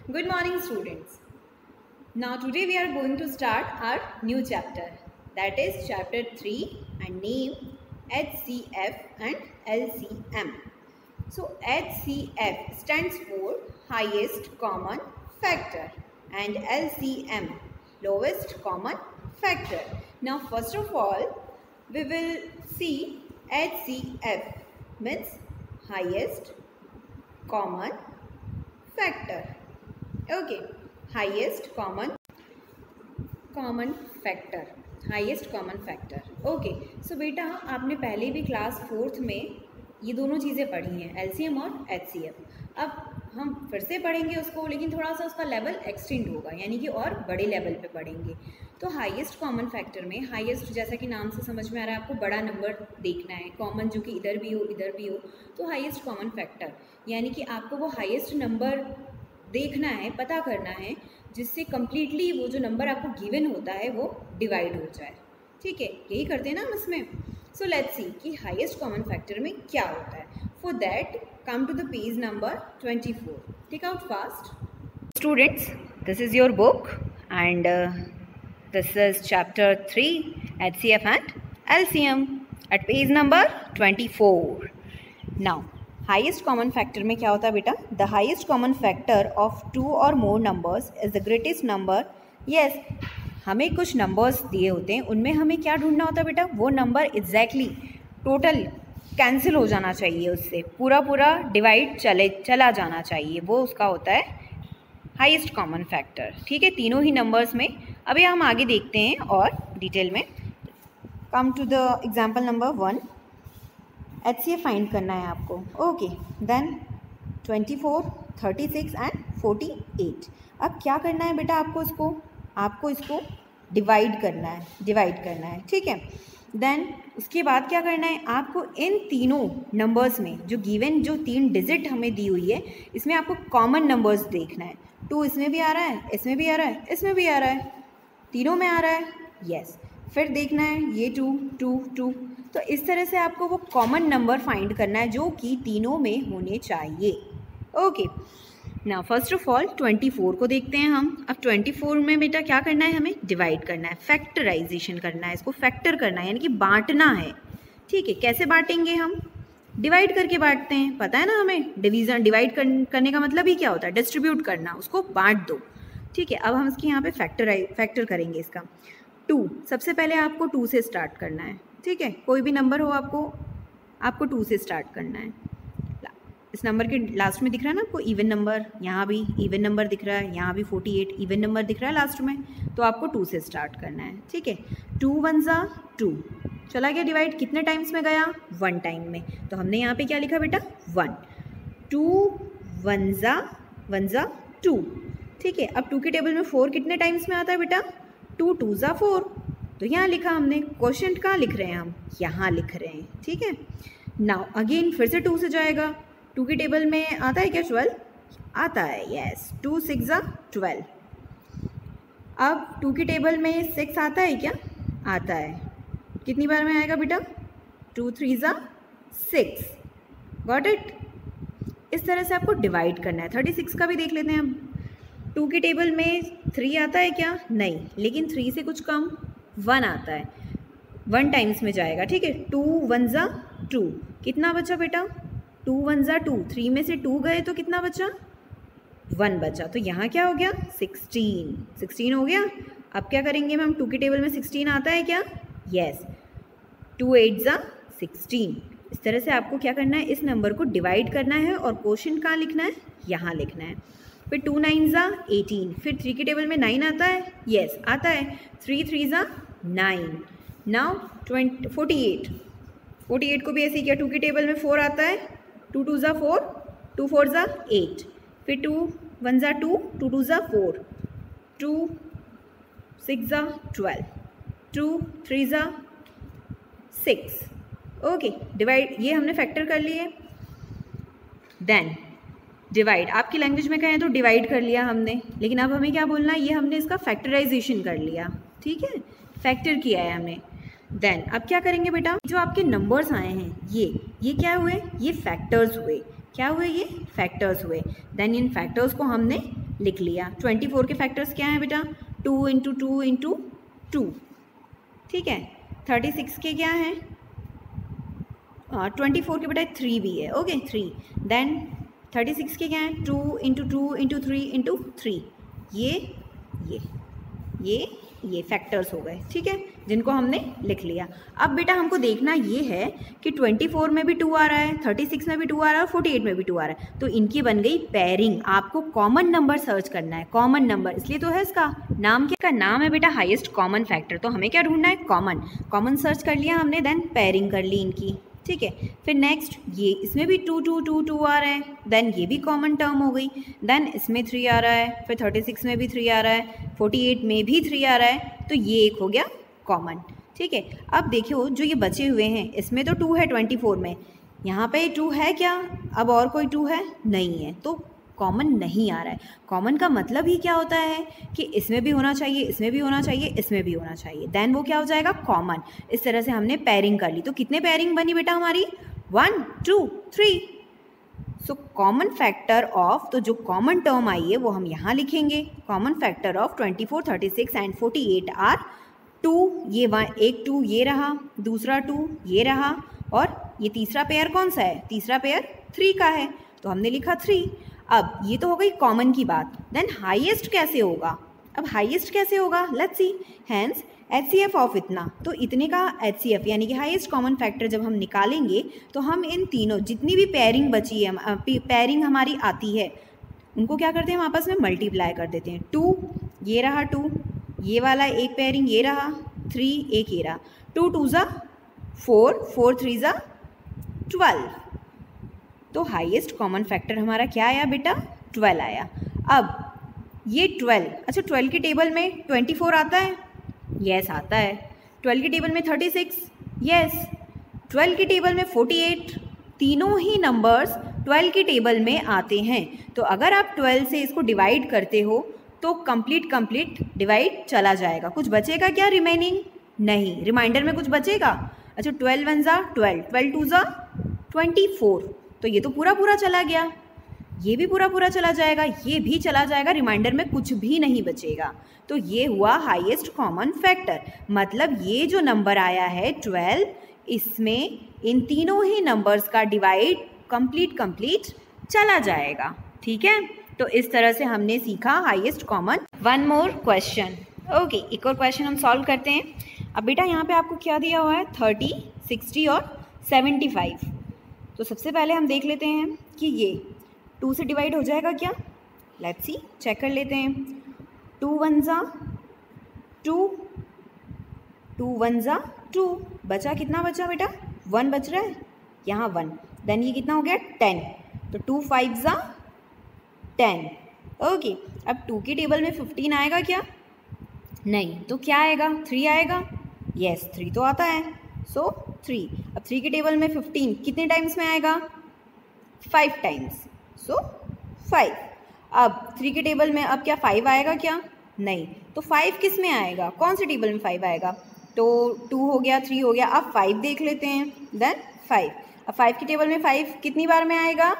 Good morning, students. Now today we are going to start our new chapter, that is chapter 3 and name HCF and LCM. So HCF stands for highest common factor and LCM lowest common factor. Now first of all we will see HCF means highest common factor. Okay, highest common factor, highest common factor. Okay, so बेटा आपने पहले भी class 4th में ये दोनों चीज़ें पढ़ी हैं, एलसीएम और एचसीएफ. अब हम फिर से पढ़ेंगे उसको, लेकिन थोड़ा सा उसका लेवल एक्सटेंड होगा, यानी कि और बड़े लेवल पे पढ़ेंगे. तो हाईएस्ट कॉमन फैक्टर में हाईएस्ट, जैसा कि नाम से समझ में आ रहा है, आपको बड़ा नंबर देखना है, कॉमन जो कि इधर भी हो. तो हाईएस्ट कॉमन फैक्टर यानी कि आपको वो हाईएस्ट नंबर देखना है, पता करना है, जिससे कम्प्लीटली वो जो नंबर आपको गिवन होता है वो डिवाइड हो जाए. ठीक है, यही करते हैं ना हम इसमें. सो लेट्स सी कि हाईएस्ट कॉमन फैक्टर में क्या होता है. For that come to the page number 24. Take out fast. Students, this is your book and this is chapter 3 HCF and LCM at page number 24. Now highest common factor में क्या होता है बेटा? The highest common factor of 2 और more numbers is the greatest number. Yes, हमें कुछ numbers दिए होते हैं, उनमें हमें क्या ढूंढना होता है बेटा? वो नंबर एग्जैक्टली टोटल कैंसिल हो जाना चाहिए, उससे पूरा डिवाइड चला जाना चाहिए, वो उसका होता है हाईएस्ट कॉमन फैक्टर. ठीक है, तीनों ही नंबर्स में. अभी हम आगे देखते हैं और डिटेल में. Come to the example number 1. HCF find करना है आपको. Okay, then 24, 36 and 48. अब क्या करना है बेटा? आपको इसको डिवाइड करना है. ठीक है, देन उसके बाद क्या करना है? आपको इन तीनों नंबर्स में जो गिवन जो 3 डिजिट हमें दी हुई है, इसमें आपको कॉमन नंबर्स देखना है. 2 इसमें भी आ रहा है, इसमें भी आ रहा है, इसमें भी आ रहा है, तीनों में आ रहा है. यस, फिर देखना है ये 2. तो इस तरह से आपको वो कॉमन नंबर फाइंड करना है जो कि तीनों में होने चाहिए. Okay, now first of all 24 को देखते हैं हम. अब 24 में बेटा क्या करना है? हमें डिवाइड करना है, फैक्टराइजेशन करना है, इसको फैक्टर करना है, यानी कि बांटना है. ठीक है, कैसे बांटेंगे हम? डिवाइड करके बांटते हैं, पता है ना हमें. डिवाइड करने का मतलब ही क्या होता है? डिस्ट्रीब्यूट करना, उसको बांट दो. ठीक है, अब हम इसके यहाँ पे फैक्टर करेंगे इसका. 2, सबसे पहले आपको 2 से स्टार्ट करना है. ठीक है, कोई भी नंबर हो आपको 2 से स्टार्ट करना है. इस नंबर के लास्ट में दिख रहा है ना आपको इवन नंबर, यहाँ भी इवन नंबर दिख रहा है, यहाँ भी 48 इवन नंबर दिख रहा है लास्ट में. तो आपको 2 से स्टार्ट करना है. ठीक है, 2 1 ज़ा 2, चला गया डिवाइड. कितने टाइम्स में गया? 1 टाइम में. तो हमने यहाँ पे क्या लिखा बेटा? 1. 2 1 ज़ा 2. ठीक है, अब 2 के टेबल में 4 कितने टाइम्स में आता है बेटा? 2 2 ज़ा 4. तो यहाँ लिखा हमने. क्वेश्चन कहाँ लिख रहे हैं हम? यहाँ लिख रहे हैं. ठीक है, नाउ अगेन फिर से 2 से जाएगा. 2 की टेबल में आता है क्या? 12 आता है. यस, 2 6 ज़ा 12. अब 2 की टेबल में 6 आता है क्या? आता है. कितनी बार में आएगा बेटा? 2 3 ज़ा 6. Got it? इस तरह से आपको डिवाइड करना है. 36 का भी देख लेते हैं हम. 2 की टेबल में 3 आता है क्या? नहीं, लेकिन 3 से कुछ कम 1 आता है. 1 टाइम्स में जाएगा. ठीक है, 2 1 ज़ा 2. कितना बचा बेटा? 2 1 ज़ा 2. 3 में से 2 गए तो कितना बचा? 1 बचा. तो यहाँ क्या हो गया? 16 हो गया. अब क्या करेंगे हम? 2 की टेबल में 16 आता है क्या? यस, 2 8 ज़ा 16. इस तरह से आपको क्या करना है? इस नंबर को डिवाइड करना है और क्वोशिएंट कहाँ लिखना है? यहाँ लिखना है. फिर 2 9 ज़ा 18. फिर 3 की टेबल में 9 आता है? यस, आता है. 3 3 ज़ा 9. नाउ 48 को भी ऐसे ही किया. 2 की टेबल में 4 आता है. 2 2 ज़ा 4, 2 4 ज़ा 8. फिर 2 1 ज़ा 2, 2 2 ज़ा 4, 2 6 ज़ा 12, 2 3 ज़ा 6. ओके, डिवाइड ये हमने फैक्टर कर लिए. देन डिवाइड, आपकी लैंग्वेज में कहें तो डिवाइड कर लिया हमने, लेकिन अब हमें क्या बोलना है? ये हमने इसका फैक्टराइजेशन कर लिया. ठीक है, फैक्टर किया है हमने. देन अब क्या करेंगे बेटा? जो आपके नंबर्स आए हैं ये क्या हुए? ये फैक्टर्स हुए. क्या हुए? ये फैक्टर्स हुए. देन इन फैक्टर्स को हमने लिख लिया। 24 के फैक्टर्स क्या हैं बेटा? 2 इंटू 2 इंटू 2, ठीक है। 36 के क्या हैं? 24 के बेटा 3 भी है, ओके 3। देन 36 के क्या हैं? 2 इंटू 2 इंटू 3 इंटू 3। ये फैक्टर्स हो गए, ठीक है, जिनको हमने लिख लिया। अब बेटा हमको देखना ये है कि 24 में भी 2 आ रहा है, 36 में भी 2 आ रहा है और 48 में भी 2 आ रहा है, तो इनकी बन गई पेयरिंग। आपको कॉमन नंबर सर्च करना है, कॉमन नंबर, इसलिए तो है इसका नाम। क्या का नाम है बेटा? Highest common factor. तो हमें क्या ढूंढना है? कॉमन सर्च कर लिया हमने, देन पेयरिंग कर ली इनकी, ठीक है। फिर नेक्स्ट ये इसमें भी 2 2 2 2 आ रहा है, देन ये भी कॉमन टर्म हो गई। देन इसमें 3 आ रहा है, फिर 36 में भी 3 आ रहा है, 48 में भी 3 आ रहा है, तो ये एक हो गया कॉमन, ठीक है। अब देखियो जो ये बचे हुए हैं, इसमें तो 2 है 24 में, यहाँ पे 2 है क्या? अब और कोई 2 है? नहीं है, तो कॉमन नहीं आ रहा है। कॉमन का मतलब ही क्या होता है कि इसमें भी होना चाहिए, इसमें भी होना चाहिए, इसमें भी होना चाहिए, देन वो क्या हो जाएगा? कॉमन। इस तरह से हमने पेयरिंग कर ली। तो कितने पेयरिंग बनी बेटा हमारी? 1 2 3। सो कॉमन फैक्टर ऑफ, तो जो कॉमन टर्म आई है वो हम यहाँ लिखेंगे। Common factor of 24, 36 and 48 are 2, ये एक 2 ये रहा, दूसरा 2 ये रहा, और ये तीसरा पेयर कौन सा है? तीसरा पेयर 3 का है, तो हमने लिखा 3। अब ये तो हो गई कॉमन की बात। देन हाईएस्ट कैसे होगा? अब हाईएस्ट कैसे होगा? Let's see. Hence HCF of इतना, तो इतने का HCF यानी कि हाईएस्ट कॉमन फैक्टर जब हम निकालेंगे तो हम इन तीनों जितनी भी पेयरिंग बची है, पेयरिंग हमारी आती है, उनको क्या करते हैं? हम आपस में मल्टीप्लाई कर देते हैं। 2 ये रहा 2, ये वाला एक पेयरिंग ये रहा 3, एक ये रहा, 2 2 ज़ा 4, 4 3 ज़ा 12। तो हाईएस्ट कॉमन फैक्टर हमारा क्या आया बेटा? 12 आया। अब ये 12, अच्छा 12 की टेबल में 24 आता है? यस आता है। 12 की टेबल में 36? यस। 12 की टेबल में 48? तीनों ही नंबर्स 12 की टेबल में आते हैं। तो अगर आप 12 से इसको डिवाइड करते हो तो कंप्लीट डिवाइड चला जाएगा। कुछ बचेगा क्या रिमेनिंग? नहीं। रिमाइंडर में कुछ बचेगा? अच्छा 12 1 ज़ा 12, 12 2 ज़ा 24, तो ये तो पूरा चला गया, ये भी पूरा चला जाएगा, ये भी चला जाएगा, रिमाइंडर में कुछ भी नहीं बचेगा। तो ये हुआ हाईएस्ट कॉमन फैक्टर। मतलब ये जो नंबर आया है 12, इसमें इन तीनों ही नंबर्स का डिवाइड कंप्लीट चला जाएगा, ठीक है। तो इस तरह से हमने सीखा highest common. One more question, okay, एक और क्वेश्चन हम सॉल्व करते हैं। अब बेटा यहाँ पे आपको क्या दिया हुआ है? 30, 60 और 75। तो सबसे पहले हम देख लेते हैं कि ये 2 से डिवाइड हो जाएगा क्या? लेट्स सी, चेक कर लेते हैं। 2 1 ज़ा 2, 2 1 ज़ा 2, बचा कितना बचा बेटा? 1 बच रहा है, यहाँ 1, देन ये कितना हो गया? 10, तो 2 5 ज़ा 10, ओके। अब 2 की टेबल में 15 आएगा क्या? नहीं, तो क्या आएगा? 3 आएगा। यस, 3 तो आता है, सो 3। अब 3 की टेबल में 15 कितने टाइम्स में आएगा? 5 टाइम्स, सो 5। अब 3 के टेबल में अब क्या 5 आएगा क्या? नहीं, तो 5 किस में आएगा? कौन सी टेबल में 5 आएगा? तो 2 हो गया, 3 हो गया, अब 5 देख लेते हैं, देन 5। अब 5 की टेबल में 5 कितनी बार में आएगा?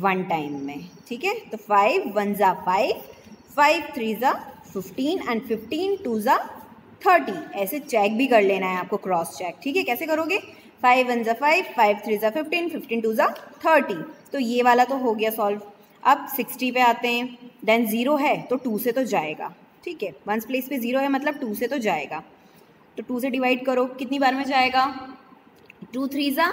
1 टाइम में, ठीक है। तो 5 1 ज़ा 5, 5 3 ज़ा 15 एंड 15 2 ज़ा 30। ऐसे चेक भी कर लेना है आपको, क्रॉस चेक, ठीक है। कैसे करोगे? 5 1 ज़ा 5, 5 3 ज़ा 15, 15 2 ज़ा 30। तो ये वाला तो हो गया सॉल्व। अब 60 पे आते हैं, देन 0 है तो 2 से तो जाएगा, ठीक है। 1 प्लेस पे 0 है मतलब 2 से तो जाएगा, तो 2 से डिवाइड करो, कितनी बार में जाएगा? 2 3 ज़ा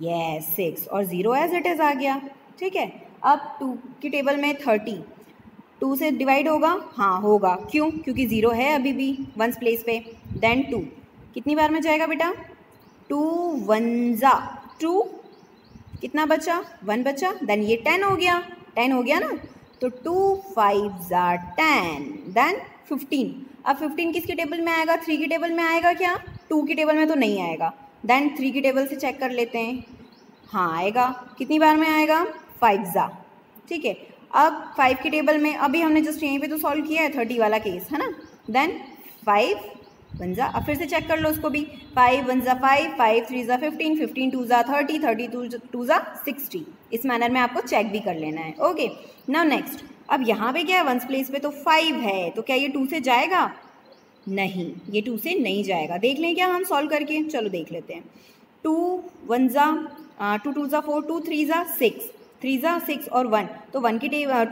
यस 6, और 0 एज इट इज़ आ गया, ठीक है। अब 2 की टेबल में 30, 2 से डिवाइड होगा? हाँ होगा, क्यों? क्योंकि 0 है अभी भी 1 प्लेस पे। देन 2 कितनी बार में जाएगा बेटा? 2 1 ज़ा 2, कितना बचा? 1 बचा, देन ये 10 हो गया, 10 हो गया ना, तो 2 5 ज़ा 10, देन 15। अब 15 किसकी टेबल में आएगा? 3 की टेबल में आएगा क्या? 2 की टेबल में तो नहीं आएगा, देन 3 की टेबल से चेक कर लेते हैं। हाँ आएगा, कितनी बार में आएगा? 5 ज़ा, ठीक है। अब 5 की टेबल में अभी हमने जस्ट यहीं पे तो सॉल्व किया है 30 वाला केस, है ना। देन 5 वन ज़ा, अब फिर से चेक कर लो उसको भी, 5 1 ज़ा 5, 5 3 ज़ा 15, 15 2 ज़ा 30, 30 2 ज़ा 60। इस मैनर में आपको चेक भी कर लेना है। ओके, नाउ नेक्स्ट, अब यहाँ पे क्या है, वंस प्लेस पे तो 5 है, तो क्या ये 2 से जाएगा? नहीं, ये 2 से नहीं जाएगा। देख लें क्या हम सॉल्व करके, चलो देख लेते हैं। 2 1 ज़ा 2 2 ज़ा 4, 2 3 ज़ा 6, 3 ज़ा 6 और 1, तो 2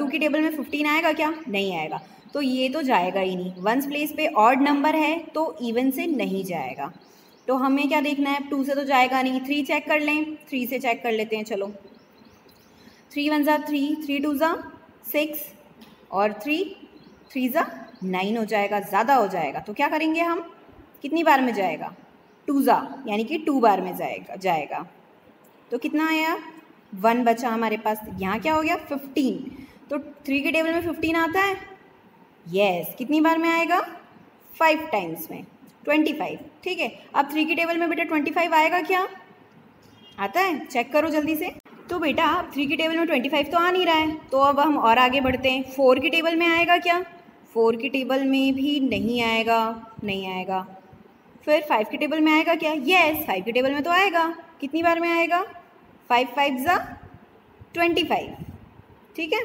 की टेबल में 15 आएगा क्या? नहीं आएगा, तो ये तो जाएगा ही नहीं। वंस प्लेस पे ऑड नंबर है तो इवन से नहीं जाएगा, तो हमें क्या देखना है, 2 से तो जाएगा नहीं। 3 चेक कर लें, 3 से चेक कर लेते हैं, चलो। 3 1 ज़ा 3, 3 2 ज़ा 6 और 3 ज़ा 9 हो जाएगा, ज़्यादा हो जाएगा, तो क्या करेंगे हम, कितनी बार में जाएगा? 2 ज़ा, यानी कि 2 बार में जाएगा। तो कितना आया? 1 बचा हमारे पास। यहाँ क्या हो गया? 15, तो 3 के टेबल में 15 आता है, यस। कितनी बार में आएगा? 5 टाइम्स में, 25। ठीक है, अब 3 की टेबल में बेटा 25 आएगा क्या? आता है, चेक करो जल्दी से। तो बेटा 3 की टेबल में 25 तो आ नहीं रहा है, तो अब हम और आगे बढ़ते हैं। 4 की टेबल में आएगा क्या? 4 की टेबल में भी नहीं आएगा, नहीं आएगा। फिर 5 की टेबल में आएगा क्या? यस, 5 की टेबल में तो आएगा। कितनी बार में आएगा? 5 5 ज़ा 25। ठीक है,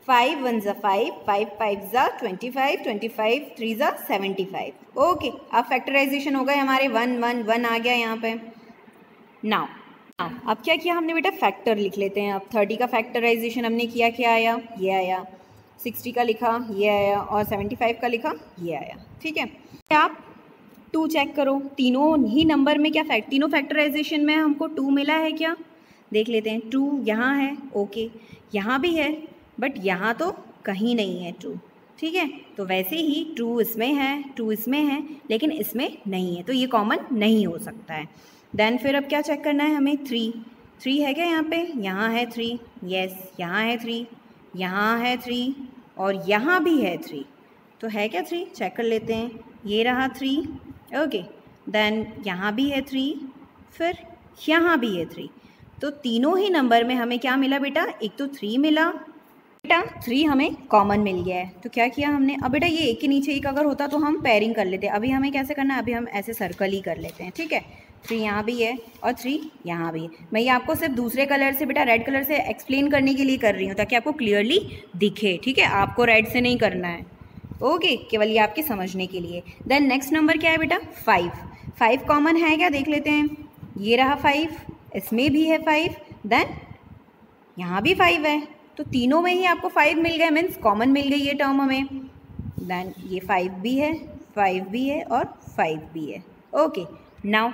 5 1 ज़ा 5, 5 5 ज़ा 25, 25 3 ज़ा 75। ओके, अब फैक्टराइजेशन हो गए हमारे, 1 1 1 आ गया यहाँ पे। नाउ अब क्या किया हमने बेटा, फैक्टर लिख लेते हैं। अब 30 का फैक्टराइजेशन हमने किया, क्या आया? ये आया। 60 का लिखा, ये आया। और 75 का लिखा, ये आया। ठीक है, आप 2 चेक करो, तीनों ही नंबर में क्या तीनों फैक्टराइजेशन में हमको 2 मिला है क्या? देख लेते हैं। 2 यहाँ है, ओके, यहाँ भी है, बट यहाँ तो कहीं नहीं है 2। ठीक है, तो वैसे ही 2 इसमें है, 2 इसमें है, लेकिन इसमें नहीं है, तो ये कॉमन नहीं हो सकता है। देन फिर अब क्या चेक करना है हमें? 3 है क्या यहाँ पे? यहाँ है 3, यस, यहाँ है 3, यहाँ है 3 और यहाँ भी है 3, तो है क्या 3? चेक कर लेते हैं। ये रहा 3, ओके। देन यहाँ भी है 3, फिर यहाँ भी है 3, तो तीनों ही नंबर में हमें क्या मिला बेटा? एक तो 3 मिला बेटा, 3 हमें कॉमन मिल गया है। तो क्या किया हमने? अब बेटा ये एक के नीचे एक अगर होता तो हम पेयरिंग कर लेते। अभी हमें कैसे करना है? अभी हम ऐसे सर्कल ही कर लेते हैं। ठीक है, 3 यहाँ भी है और 3 यहाँ भी है। मैं ये आपको सिर्फ दूसरे कलर से बेटा, रेड कलर से एक्सप्लेन करने के लिए कर रही हूँ, ताकि आपको क्लियरली दिखे। ठीक है, आपको रेड से नहीं करना है, ओके, केवल ये आपके समझने के लिए। देन नेक्स्ट नंबर क्या है बेटा? 5 कॉमन है क्या? देख लेते हैं। ये रहा 5, इसमें भी है 5, देन यहाँ भी 5 है, तो तीनों में ही आपको 5 मिल गए, मीन्स कॉमन मिल गई ये टर्म हमें। देन ये 5 भी है, 5 भी है और 5 भी है। ओके, नाउ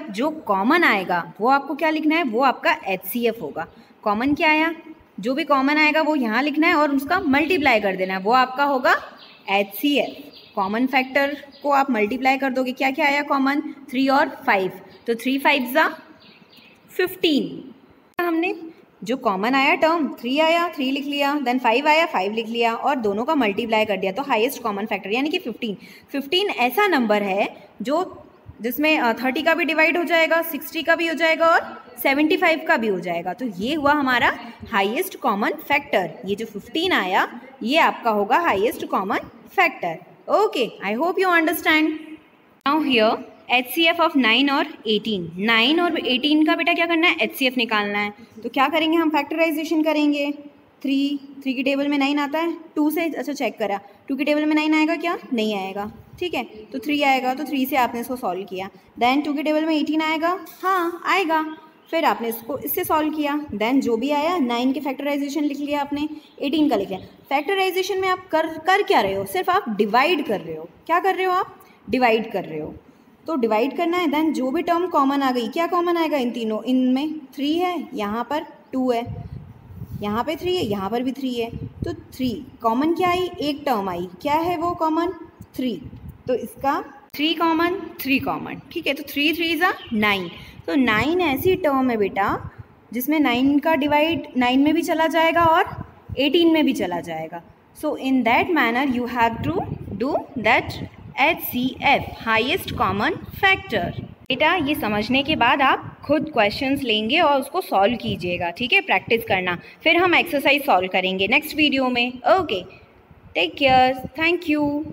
जो कॉमन आएगा वो आपको क्या लिखना है? वो आपका HCF होगा। कॉमन क्या आया? जो भी कॉमन आएगा वो यहाँ लिखना है और उसका मल्टीप्लाई कर देना है, वो आपका होगा HCF। कॉमन फैक्टर को आप मल्टीप्लाई कर दोगे, क्या क्या आया कॉमन? 3 और 5, तो 3 5 ज़ा 15। हमने जो कॉमन आया टर्म 3 आया, 3 लिख लिया, देन 5 आया, 5 लिख लिया और दोनों का मल्टीप्लाई कर दिया, तो हाईएस्ट कॉमन फैक्टर यानी कि 15 ऐसा नंबर है जो जिसमें 30 का भी डिवाइड हो जाएगा, 60 का भी हो जाएगा और 75 का भी हो जाएगा। तो ये हुआ हमारा हाईएस्ट कॉमन फैक्टर। ये जो 15 आया ये आपका होगा highest common factor. Okay, I hope you understand. Now here HCF of 9 और 18। 9 और 18 का बेटा क्या करना है? HCF निकालना है। तो क्या करेंगे हम? फैक्टराइजेशन करेंगे। 3 की टेबल में 9 आता है, 2 से अच्छा चेक करा, 2 की टेबल में 9 आएगा क्या? नहीं आएगा। ठीक है, तो 3 आएगा, तो 3 से आपने इसको सॉल्व किया। देन 2 की टेबल में 18 आएगा, हाँ आएगा, फिर आपने इसको इससे सॉल्व किया। देन जो भी आया 9 के फैक्टराइजेशन लिख लिया आपने, 18 का लिख लिया। फैक्टराइजेशन में आप कर क्या रहे हो? सिर्फ आप डिवाइड कर रहे हो। क्या कर रहे हो आप? डिवाइड कर रहे हो, तो डिवाइड करना है। देन जो भी टर्म कॉमन आ गई, क्या कॉमन आएगा इन तीनों? इनमें 3 है, यहाँ पर 2 है, यहाँ पे 3 है, यहाँ पर भी 3 है, तो 3 कॉमन क्या आई? एक टर्म आई, क्या है वो कॉमन? 3, तो इसका 3 कॉमन, 3 कॉमन। ठीक है, तो 3 3 ज़ा 9, तो 9 ऐसी टर्म है बेटा जिसमें 9 का डिवाइड 9 में भी चला जाएगा और 18 में भी चला जाएगा। So in that manner you have to do that HCF, highest common factor. बेटा ये समझने के बाद आप खुद क्वेश्चंस लेंगे और उसको सॉल्व कीजिएगा। ठीक है, प्रैक्टिस करना, फिर हम एक्सरसाइज सॉल्व करेंगे नेक्स्ट वीडियो में। Okay, take care, thank you.